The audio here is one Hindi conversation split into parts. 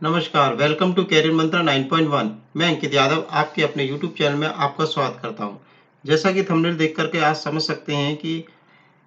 नमस्कार, वेलकम टू कैरियर मंत्रा 9.1। मैं अंकित यादव आपके अपने यूट्यूब चैनल में आपका स्वागत करता हूं। जैसा कि थंबनेल देख करके आज समझ सकते हैं कि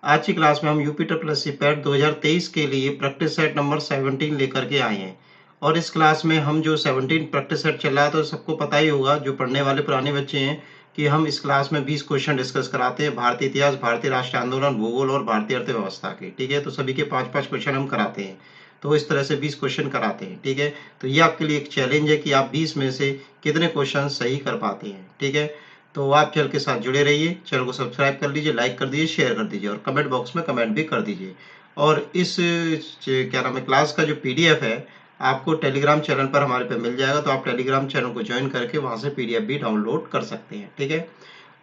आज की क्लास में हम यूपी ट्रिपल एससी पैट 2023 के लिए प्रैक्टिस सेट नंबर 17 लेकर के आए हैं। और इस क्लास में हम जो 17 प्रैक्टिस सेट चल रहा है तो सबको पता ही होगा, जो पढ़ने वाले पुराने बच्चे हैं, कि हम इस क्लास में 20 क्वेश्चन डिस्कस कराते हैं भारतीय इतिहास, भारतीय राष्ट्रीय आंदोलन, भूगोल और भारतीय अर्थव्यवस्था के। ठीक है, तो सभी के 5-5 क्वेश्चन हम कराते हैं। तो इस तरह से 20 क्वेश्चन कराते हैं। ठीक है, तो ये आपके लिए एक चैलेंज है कि आप 20 में से कितने क्वेश्चन सही कर पाते हैं। ठीक है, तो आप चैनल के साथ जुड़े रहिए, चैनल को सब्सक्राइब कर लीजिए, लाइक कर दीजिए, शेयर कर दीजिए और कमेंट बॉक्स में कमेंट भी कर दीजिए। और इस क्या नाम है क्लास का जो पीडीएफ है आपको टेलीग्राम चैनल पर हमारे पे मिल जाएगा, तो आप टेलीग्राम चैनल को ज्वाइन करके वहां से पीडीएफ भी डाउनलोड कर सकते हैं। ठीक है,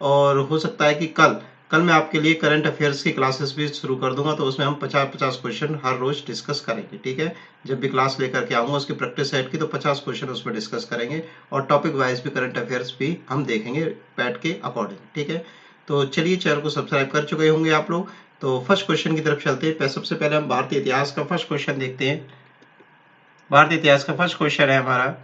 और हो सकता है कि कल मैं आपके लिए करंट अफेयर्स की क्लासेस भी शुरू कर दूंगा, तो उसमें हम 50-50 क्वेश्चन हर रोज डिस्कस करेंगे। ठीक है, जब भी क्लास लेकर के आऊंगा उसकी प्रैक्टिस सेट की, तो 50 क्वेश्चन उसमें डिस्कस करेंगे और टॉपिक वाइज भी करंट अफेयर्स भी हम देखेंगे पैट के अकॉर्डिंग। ठीक है, तो चलिए, चैनल को सब्सक्राइब कर चुके होंगे आप लोग, तो फर्स्ट क्वेश्चन की तरफ चलते हैं। सबसे पहले हम भारतीय इतिहास का फर्स्ट क्वेश्चन देखते हैं। भारतीय इतिहास का फर्स्ट क्वेश्चन है हमारा,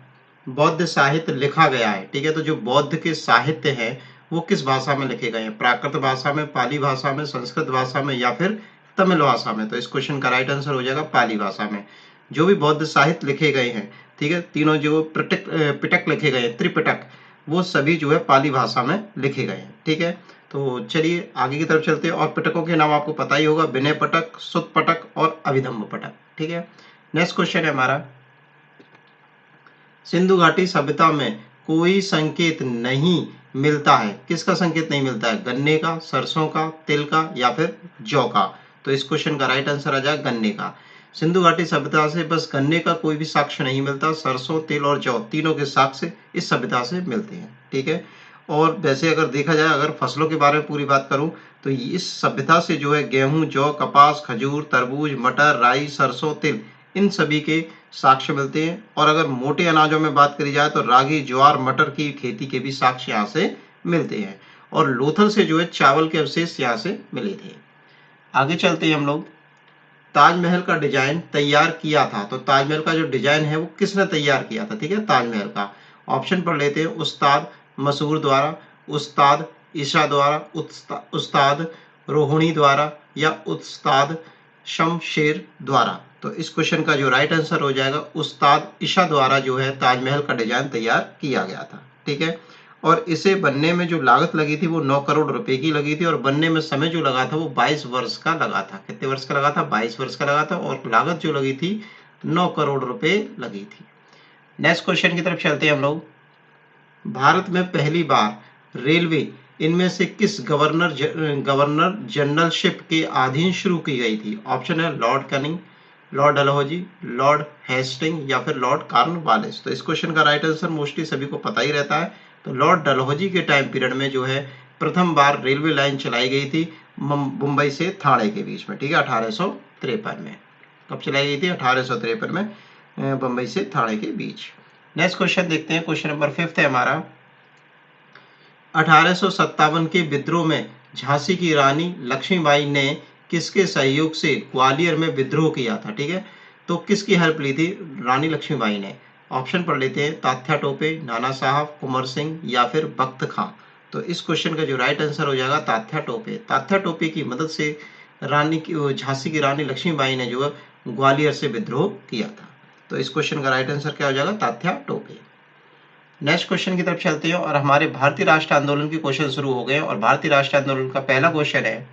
बौद्ध साहित्य लिखा गया है। ठीक है, तो जो बौद्ध के साहित्य है वो किस भाषा में लिखे गए हैं? प्राकृत भाषा में, पाली भाषा में, संस्कृत भाषा में या फिर तमिल भाषा में? तो इस क्वेश्चन का राइट आंसर हो जाएगा पाली भाषा में। जो भी बौद्ध साहित्य लिखे गए हैं, ठीक है, तीनों जो पिटक लिखे गए हैं, त्रिपिटक, वो सभी जो है पाली भाषा में लिखे गए हैं। ठीक है, तो चलिए आगे की तरफ चलते हैं। और पिटकों के नाम आपको पता ही होगा, विनय पटक, सुत पटक और अभिधम्म पटक। ठीक है, नेक्स्ट क्वेश्चन है हमारा, सिंधु घाटी सभ्यता में कोई संकेत नहीं मिलता है। किसका संकेत नहीं मिलता है? गन्ने का, सरसों का, तिल का या फिर जौ का? तो इस क्वेश्चन का राइट आंसर आ जाएगा गन्ने का। सिंधु घाटी सभ्यता से बस गन्ने का कोई भी साक्ष्य नहीं मिलता, सरसों, तिल और जौ तीनों के साक्ष्य इस सभ्यता से मिलते हैं। ठीक है, और वैसे अगर देखा जाए, अगर फसलों के बारे में पूरी बात करूं तो इस सभ्यता से जो है गेहूं, जौ, कपास, खजूर, तरबूज, मटर, राई, सरसों, तिल, इन सभी के साक्ष्य मिलते हैं। और अगर मोटे अनाजों में बात करी जाए तो रागी, ज्वार, मटर की खेती के भी साक्ष्य यहाँ से मिलते हैं। और लोथल से जो है चावल के अवशेष यहाँ से मिले थे। आगे चलते हैं हम लोग। ताजमहल का डिजाइन तैयार किया था, तो ताजमहल का जो डिजाइन है वो किसने तैयार किया था? ठीक है, ताजमहल का ऑप्शन पढ़ लेते हैं। उस्ताद मसूर द्वारा, उस्ताद ईशा द्वारा, उस्ताद रोहिणी द्वारा या उस्ताद शमशेर द्वारा? तो इस क्वेश्चन का जो राइट आंसर हो जाएगा, उस्ताद ईशा द्वारा जो है ताजमहल का डिजाइन तैयार किया गया था। ठीक है, और इसे बनने में जो लागत लगी थी वो 9 करोड़ रुपए की लगी थी, और बनने में समय जो लगा था वो 22 वर्ष का लगा था। कितने वर्ष का लगा था? 22 वर्ष का लगा था, और लागत जो लगी थी 9 करोड़ रुपए लगी थी। नेक्स्ट क्वेश्चन की तरफ चलते हैं हम लोग। भारत में पहली बार रेलवे इनमें से किस गवर्नर जनरलशिप के अधीन शुरू की गई थी? ऑप्शन है Lord Canning, Lord Dalhousie, Lord Hastings या फिर लॉर्ड कॉर्नवालिस? तो इस क्वेश्चन का राइट आंसर मोस्टली सभी को पता ही रहता है। तो लॉर्ड डलहौजी के टाइम पीरियड में जो है प्रथम बार रेलवे लाइन चलाई गई थी मुंबई से थाने के बीच में। ठीक है, 1853 में। कब चलाई गई थी? 1853 में मुंबई से थाने के बीच। नेक्स्ट क्वेश्चन देखते हैं। क्वेश्चन नंबर 5 है हमारा, 1857 के विद्रोह में झांसी की रानी लक्ष्मीबाई ने किसके सहयोग से ग्वालियर में विद्रोह किया था? ठीक है, तो किसकी हेल्प ली थी रानी लक्ष्मीबाई ने? ऑप्शन पढ़ लेते हैं। तात्या टोपे, नाना साहब, कुंवर सिंह या फिर बख्त खां? तो इस क्वेश्चन का जो राइट आंसर हो जाएगा तात्या टोपे। तात्या टोपे की मदद से झांसी की रानी लक्ष्मीबाई ने जो है ग्वालियर से विद्रोह किया था। तो इस क्वेश्चन का राइट आंसर क्या हो जाएगा? तात्या टोपे। नेक्स्ट क्वेश्चन की तरफ चलते हैं, और हमारे भारतीय राष्ट्र आंदोलन के क्वेश्चन शुरू हो गए। और भारतीय राष्ट्र आंदोलन का पहला क्वेश्चन है,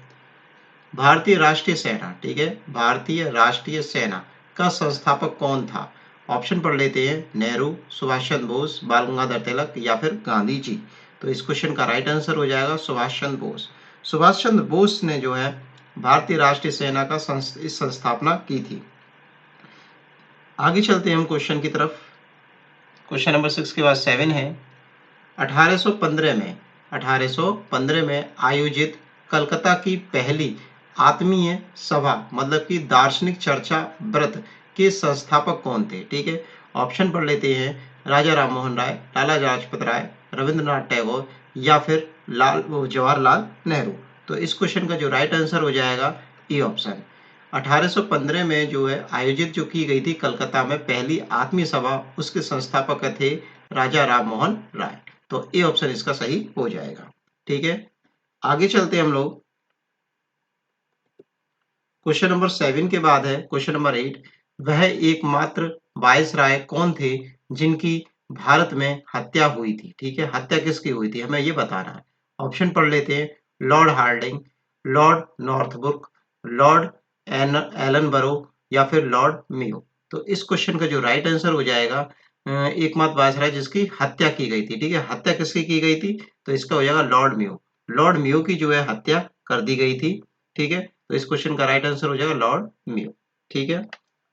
भारतीय राष्ट्रीय सेना, ठीक है, भारतीय राष्ट्रीय सेना का संस्थापक कौन था? ऑप्शन पढ़ लेते हैं। नेहरू, सुभाष चंद्र बोस, बाल गंगाधर तिलक या फिर गांधी जी? तो इस क्वेश्चन का राइट आंसर हो जाएगा सुभाष चंद्र बोस। सुभाष चंद्र बोस ने जो है भारतीय राष्ट्रीय सेना का संस्थापना की थी। आगे चलते हैं हम क्वेश्चन की तरफ। क्वेश्चन नंबर 6 के बाद 7 है, 1815 में आयोजित कलकत्ता की पहली आत्मीय सभा मतलब कि दार्शनिक चर्चा व्रत के संस्थापक कौन थे? ठीक है, ऑप्शन पढ़ लेते हैं। राजा राम मोहन राय, लाला लाजपत राय, रविंद्रनाथ टैगोर या फिर जवाहरलाल नेहरू? तो इस क्वेश्चन का जो राइट आंसर हो जाएगा ए ऑप्शन। 1815 में जो है आयोजित जो की गई थी कलकत्ता में पहली आत्मीय सभा, उसके संस्थापक थे राजा राम मोहन राय। तो ए ऑप्शन इसका सही हो जाएगा। ठीक है, आगे चलते हैं हम लोग। क्वेश्चन नंबर 7 के बाद है क्वेश्चन नंबर 8। वह एकमात्र वायसराय कौन थे जिनकी भारत में हत्या हुई थी? ठीक है, हत्या किसकी हुई थी हमें ये बताना है। ऑप्शन पढ़ लेते हैं। Lord Hardinge, Lord Northbrook, Lord Ellenborough या फिर लॉर्ड मेयो। तो इस क्वेश्चन का जो राइट आंसर हो जाएगा एकमात्र वायसराय जिसकी हत्या की गई थी। ठीक है, हत्या किसकी की गई थी? तो इसका हो जाएगा लॉर्ड मेयो। लॉर्ड मेयो की जो है हत्या कर दी गई थी। ठीक है, तो इस क्वेश्चन का राइट आंसर हो जाएगा लॉर्ड मेयो। ठीक है,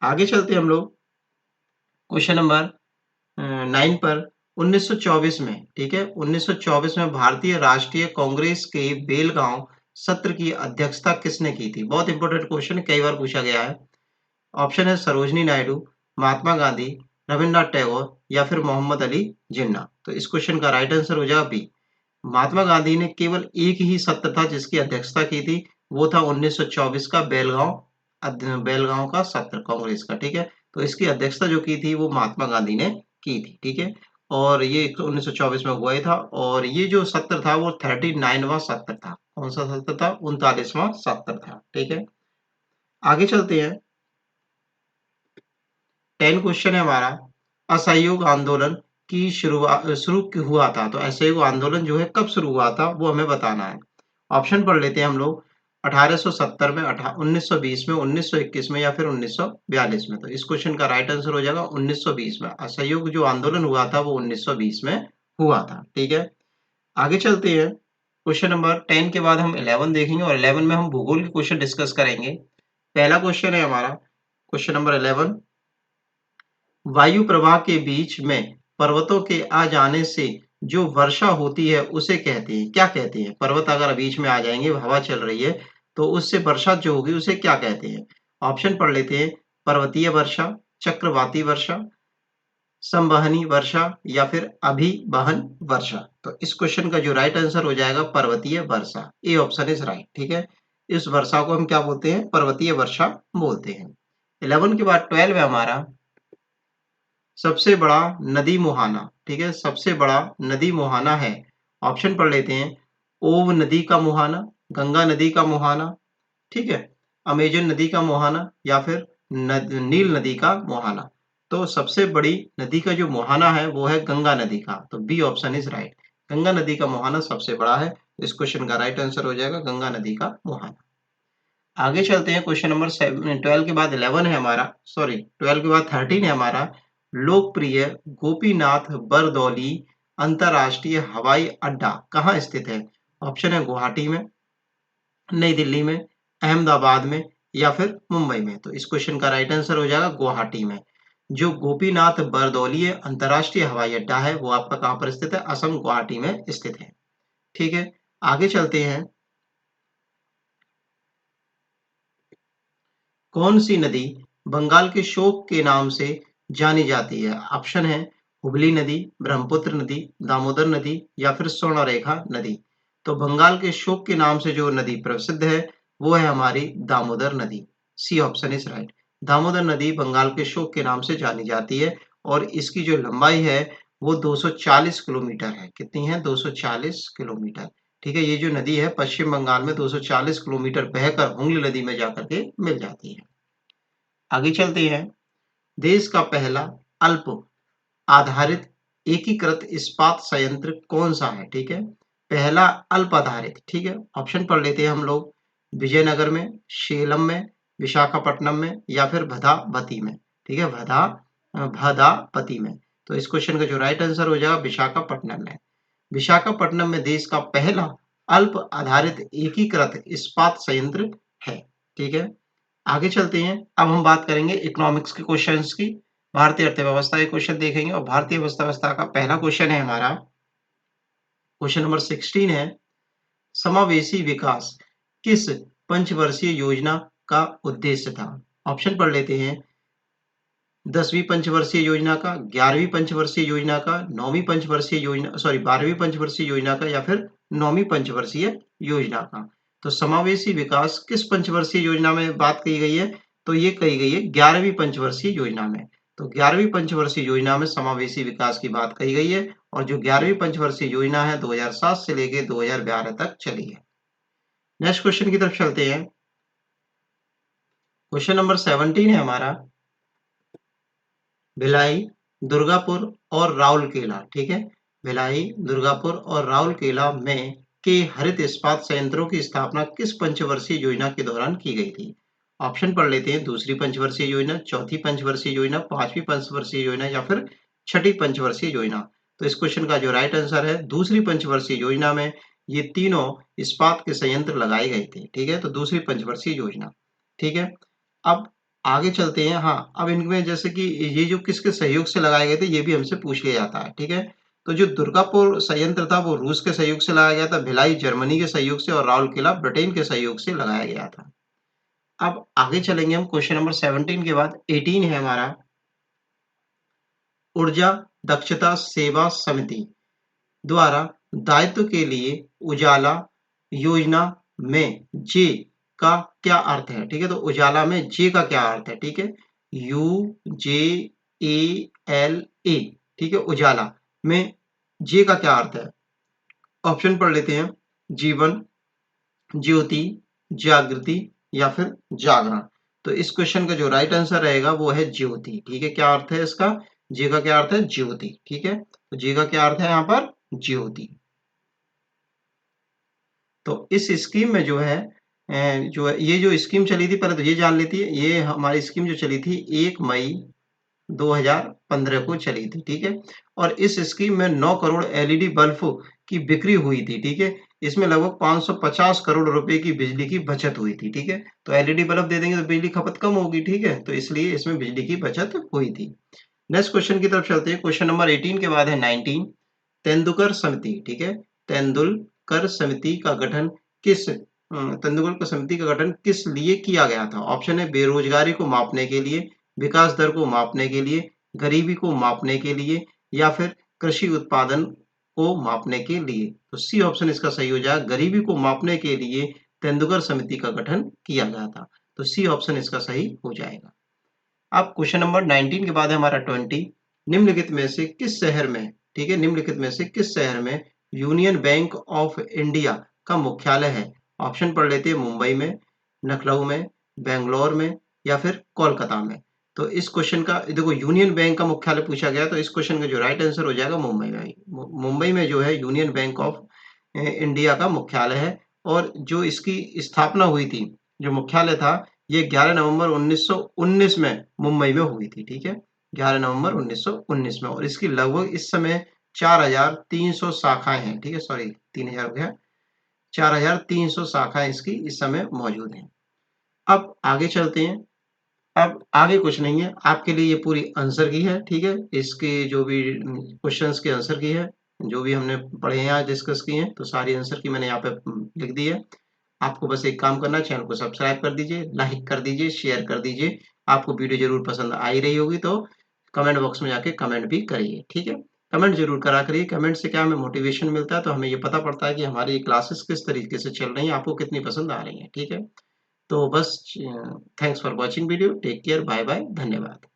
आगे चलते हैं हम लोग क्वेश्चन नंबर 9 पर। 1924 में, ठीक है, 1924 में भारतीय राष्ट्रीय कांग्रेस के बेलगांव सत्र की अध्यक्षता किसने की थी? बहुत इंपॉर्टेंट क्वेश्चन, कई बार पूछा गया है। ऑप्शन है सरोजनी नायडू, महात्मा गांधी, रविन्द्रनाथ टैगोर या फिर मोहम्मद अली जिन्ना। तो इस क्वेश्चन का राइट आंसर हो जाएगा बी। महात्मा गांधी ने केवल एक ही सत्र था जिसकी अध्यक्षता की थी, वो था 1924 का बेलगांव का सत्र कांग्रेस का। ठीक है, तो इसकी अध्यक्षता जो की थी वो महात्मा गांधी ने की थी। ठीक है, और ये 1924 में हुआ ही था, और ये जो सत्र था वो 39वां सत्र था। कौन सा सत्र था? 39वां सत्र था। ठीक है, आगे चलते हैं। 10 क्वेश्चन है हमारा। असहयोग आंदोलन की शुरुआत शुरू हुआ था, तो असहयोग आंदोलन जो है कब शुरू हुआ था वो हमें बताना है। ऑप्शन पढ़ लेते हैं हम लोग। 1870 में, 1920 में, 1921 में या फिर 1942 में। तो इस क्वेश्चन का राइट आंसर हो जाएगा 1920 में। असहयोग जो आंदोलन हुआ था वो 1920 में हुआ था। ठीक है, आगे चलते हैं। क्वेश्चन नंबर 10 के बाद हम 11 देखेंगे, और 11 में हम भूगोल के क्वेश्चन डिस्कस करेंगे। पहला क्वेश्चन है हमारा क्वेश्चन नंबर 11। वायु प्रवाह के बीच में पर्वतों के आ जाने से जो वर्षा होती है उसे कहते हैं, क्या कहते हैं? पर्वत अगर बीच में आ जाएंगे, हवा चल रही है, तो उससे वर्षा जो होगी उसे क्या कहते हैं? ऑप्शन पढ़ लेते हैं। पर्वतीय वर्षा, चक्रवाती वर्षा, संवहनी वर्षा या फिर अभिवहन वर्षा। तो इस क्वेश्चन का जो राइट आंसर हो जाएगा पर्वतीय वर्षा। A option is right. ठीक है, इस वर्षा को हम क्या बोलते हैं? पर्वतीय वर्षा बोलते हैं। 11 के बाद 12 है हमारा। सबसे बड़ा नदी मुहाना, ठीक है, सबसे बड़ा नदी मुहाना है। ऑप्शन पढ़ लेते हैं। ओव नदी का मुहाना, गंगा नदी का मुहाना, ठीक है, अमेजन नदी का मुहाना या फिर नील नदी का मुहाना। तो सबसे बड़ी नदी का जो मुहाना है वो है गंगा नदी का। तो B option is right. Ganga नदी का मुहाना सबसे बड़ा है। इस क्वेश्चन का राइट आंसर हो जाएगा गंगा नदी का मुहाना। आगे चलते हैं। क्वेश्चन नंबर 12 के बाद 11 है हमारा, सॉरी 12 के बाद 13 है हमारा। लोकप्रिय गोपीनाथ बरदौली अंतरराष्ट्रीय हवाई अड्डा कहाँ स्थित है? ऑप्शन है गुवाहाटी में, नई दिल्ली में, अहमदाबाद में या फिर मुंबई में। तो इस क्वेश्चन का राइट आंसर हो जाएगा गुवाहाटी में। जो गोपीनाथ बरदौली अंतरराष्ट्रीय हवाई अड्डा है वो आपका कहाँ पर स्थित है? असम गुवाहाटी में स्थित है। ठीक है, आगे चलते हैं। कौन सी नदी बंगाल के शोक के नाम से जानी जाती है? ऑप्शन है हुगली नदी, ब्रह्मपुत्र नदी, दामोदर नदी या फिर स्वर्णरेखा नदी। तो बंगाल के शोक के नाम से जो नदी प्रसिद्ध है वो है हमारी दामोदर नदी। C option is right. Damodar नदी बंगाल के शोक के नाम से जानी जाती है, और इसकी जो लंबाई है वो 240 किलोमीटर है। कितनी है? 240 किलोमीटर। ठीक है, ये जो नदी है पश्चिम बंगाल में 240 किलोमीटर बहकर हुगली नदी में जाकर के मिल जाती है। आगे चलते हैं। देश का पहला अल्प आधारित एकीकृत इस्पात संयंत्र कौन सा है? ठीक है, पहला अल्प आधारित। ठीक है, ऑप्शन पढ़ लेते हैं हम लोग। विजयनगर में, सेलम में, विशाखापट्टनम में या फिर भदावती में। ठीक है, भदापति में। तो इस क्वेश्चन का जो राइट आंसर हो जाएगा विशाखापट्टनम में। विशाखापट्टनम में देश का पहला अल्प आधारित एकीकृत इस्पात संयंत्र है। ठीक है, आगे चलते हैं। अब हम बात करेंगे इकोनॉमिक्स के क्वेश्चंस की। भारतीय अर्थव्यवस्था के क्वेश्चन देखेंगे, और भारतीय अर्थव्यवस्था का पहला क्वेश्चन है हमारा क्वेश्चन नंबर 16 है। समावेशी विकास किस पंचवर्षीय योजना का उद्देश्य था? ऑप्शन पढ़ लेते हैं। 10वीं पंचवर्षीय योजना का, 11वीं पंचवर्षीय योजना का, 9वीं पंचवर्षीय योजना, सॉरी 12वीं पंचवर्षीय योजना का या फिर 9वीं पंचवर्षीय योजना का। तो समावेशी विकास किस पंचवर्षीय योजना में बात कही गई है? तो ये कही गई है 11वीं पंचवर्षीय योजना में। तो 11वीं पंचवर्षीय योजना में समावेशी विकास की बात कही गई है और जो 11वीं पंचवर्षीय योजना है 2007 से लेके 2012 तक चली है। नेक्स्ट क्वेश्चन की तरफ चलते हैं। क्वेश्चन नंबर 17 है हमारा, भिलाई, दुर्गापुर और राउरकेला, ठीक है। भिलाई, दुर्गापुर और राउरकेला में के हरित इस्पात संयंत्रों की स्थापना किस पंचवर्षीय योजना के दौरान की गई थी? ऑप्शन पढ़ लेते हैं। दूसरी पंचवर्षीय योजना, चौथी पंचवर्षीय योजना, पांचवी पंचवर्षीय योजना या फिर छठी पंचवर्षीय योजना। तो इस क्वेश्चन का जो राइट आंसर है, दूसरी पंचवर्षीय योजना में ये तीनों इस्पात के संयंत्र लगाए गए थे, ठीक है। तो दूसरी पंचवर्षीय योजना, ठीक है। अब आगे चलते हैं। हाँ, अब इनमें जैसे कि ये जो किसके सहयोग से लगाए गए थे ये भी हमसे पूछ लिया जाता है, ठीक है। तो जो दुर्गापुर संयंत्र था वो रूस के सहयोग से लगाया गया था, भिलाई जर्मनी के सहयोग से और राउरकेला ब्रिटेन के सहयोग से लगाया गया था। अब आगे चलेंगे हम क्वेश्चन नंबर 17 के बाद 18 है हमारा, ऊर्जा दक्षता सेवा समिति द्वारा दायित्व के लिए उजाला योजना में जे का क्या अर्थ है? ठीक है, तो उजाला में जे का क्या अर्थ है? ठीक है, UJALA, ठीक है, उजाला में जे का क्या अर्थ है? ऑप्शन पढ़ लेते हैं। जीवन, ज्योति, जागृति या फिर जागरण। तो इस क्वेश्चन का जो राइट आंसर रहेगा वो है ज्योति, ठीक है। क्या अर्थ है इसका? जे का क्या अर्थ है? ज्योति, ठीक है। तो जे का क्या अर्थ है यहाँ पर? ज्योति। तो इस स्कीम में जो है जो है ये जो स्कीम चली थी, पहले तो ये जान लेती है, ये हमारी स्कीम जो चली थी 1 मई 2015 को चली थी, ठीक है। और इस स्कीम में 9 करोड़ एलईडी बल्ब की बिक्री हुई थी, ठीक है। इसमें लगभग 550 करोड़ रुपए की बिजली की बचत हुई थी, ठीक है। तो एलईडी बल्ब दे देंगे तो बिजली खपत कम होगी, ठीक है। तो इसलिए इसमें बिजली की बचत हुई थी। नेक्स्ट क्वेश्चन की तरफ चलते हैं। क्वेश्चन नंबर 18 के बाद है 19, तेंदुलकर समिति, ठीक है। तेंदुलकर समिति का गठन तेंदुलकर समिति का गठन किस लिए किया गया था? ऑप्शन है बेरोजगारी को मापने के लिए, विकास दर को मापने के लिए, गरीबी को मापने के लिए या फिर कृषि उत्पादन को मापने के लिए। तो सी ऑप्शन इसका सही हो जाएगा। गरीबी को मापने के लिए तेंदुलकर समिति का गठन किया गया था। तो सी ऑप्शन इसका सही हो जाएगा। अब क्वेश्चन नंबर 19 के बाद है हमारा 20, निम्नलिखित में से किस शहर में, ठीक है, निम्नलिखित में से किस शहर में यूनियन बैंक ऑफ इंडिया का मुख्यालय है? ऑप्शन पढ़ लेते हैं। मुंबई में, लखनऊ में, बेंगलोर में या फिर कोलकाता में। तो इस क्वेश्चन का देखो, यूनियन बैंक का मुख्यालय पूछा गया, तो इस क्वेश्चन का जो राइट आंसर हो जाएगा मुंबई में। मुंबई में जो है यूनियन बैंक ऑफ इंडिया का मुख्यालय है और जो इसकी स्थापना हुई थी, जो मुख्यालय था, ये 11 नवंबर 1919 में मुंबई में हुई थी, ठीक है। 11 नवंबर 1919 में। और इसकी लगभग इस समय 4300 शाखाएं हैं, ठीक है। सॉरी, 3000 हो गया, 4300 शाखाएं इसकी इस समय मौजूद हैं। अब आगे चलते हैं। अब आगे कुछ नहीं है, आपके लिए ये पूरी आंसर की है, ठीक है। इसके जो भी क्वेश्चंस के आंसर की है, जो भी हमने पढ़े हैं आज, डिस्कस किए हैं, तो सारी आंसर की मैंने यहाँ पे लिख दी है। आपको बस एक काम करना है, चैनल को सब्सक्राइब कर दीजिए, लाइक कर दीजिए, शेयर कर दीजिए। आपको वीडियो जरूर पसंद आ ही रही होगी तो कमेंट बॉक्स में जाके कमेंट भी करिए, ठीक है। कमेंट जरूर करा करिए। कमेंट से क्या हमें मोटिवेशन मिलता है, तो हमें ये पता पड़ता है कि हमारी ये क्लासेस किस तरीके से चल रही हैं, आपको कितनी पसंद आ रही हैं, ठीक है। तो बस thanks for watching video, take care, bye bye, धन्यवाद।